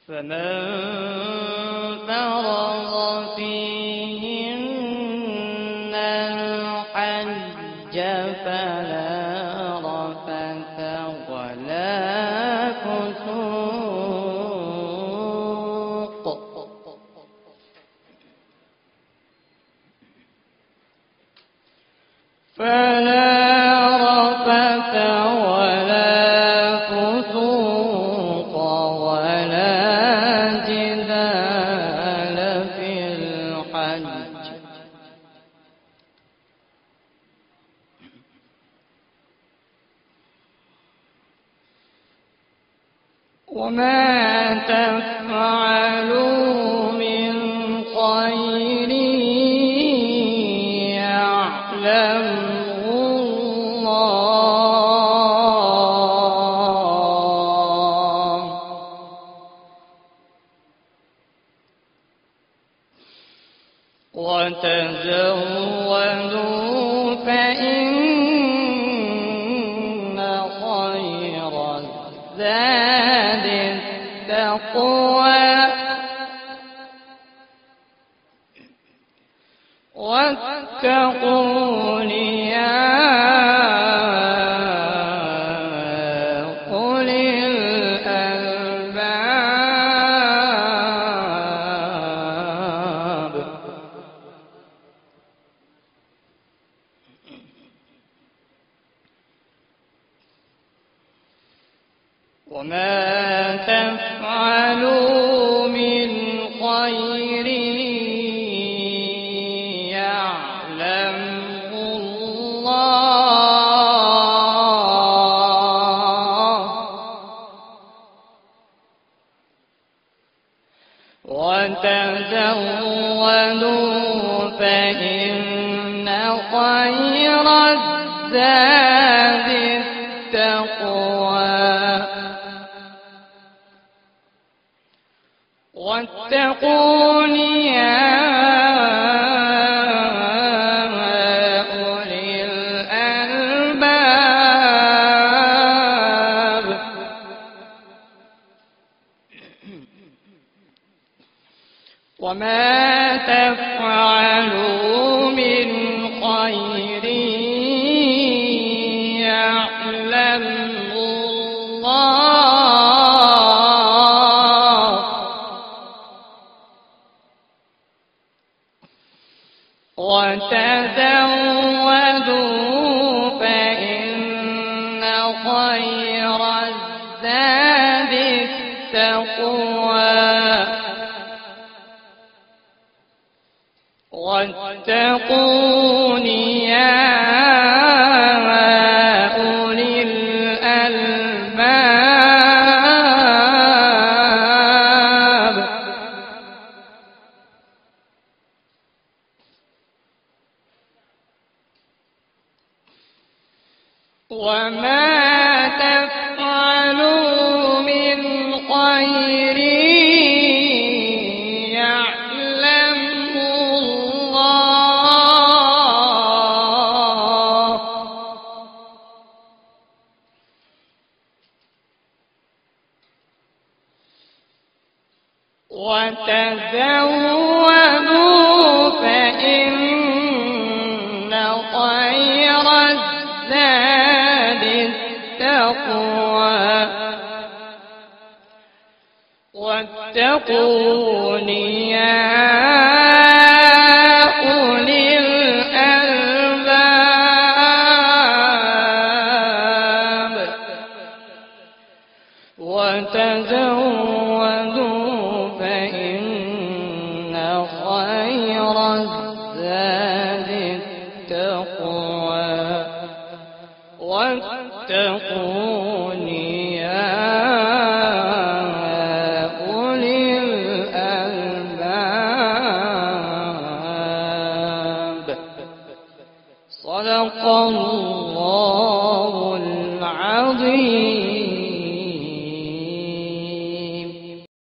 فمن فرض فيهن الحج فلا رفث ولا فسوق ولا جدال في الحج. وما تفعلوا من خير يعلمه الله وتزودوا فإن خير الزاد التقوى واتقون يا أولي الألباب. وما تفعلوا من خير يعلمه الله وتزودوا فإن خير الزاد التقوى واتقون يا أولي الألباب. وما تفعلوا من خير يعلمه الله وتزودوا فإن خير الزاد التقوى واتقون يا أولي الألباب. وما تفعلوا من خير يعلمه الله وتزودوا فإن خير الزاد التقوى واتقون يا أولي الألباب. وتزودوا فإن خير الزاد التقوى واتقون يا أولي الألباب. صدق الله.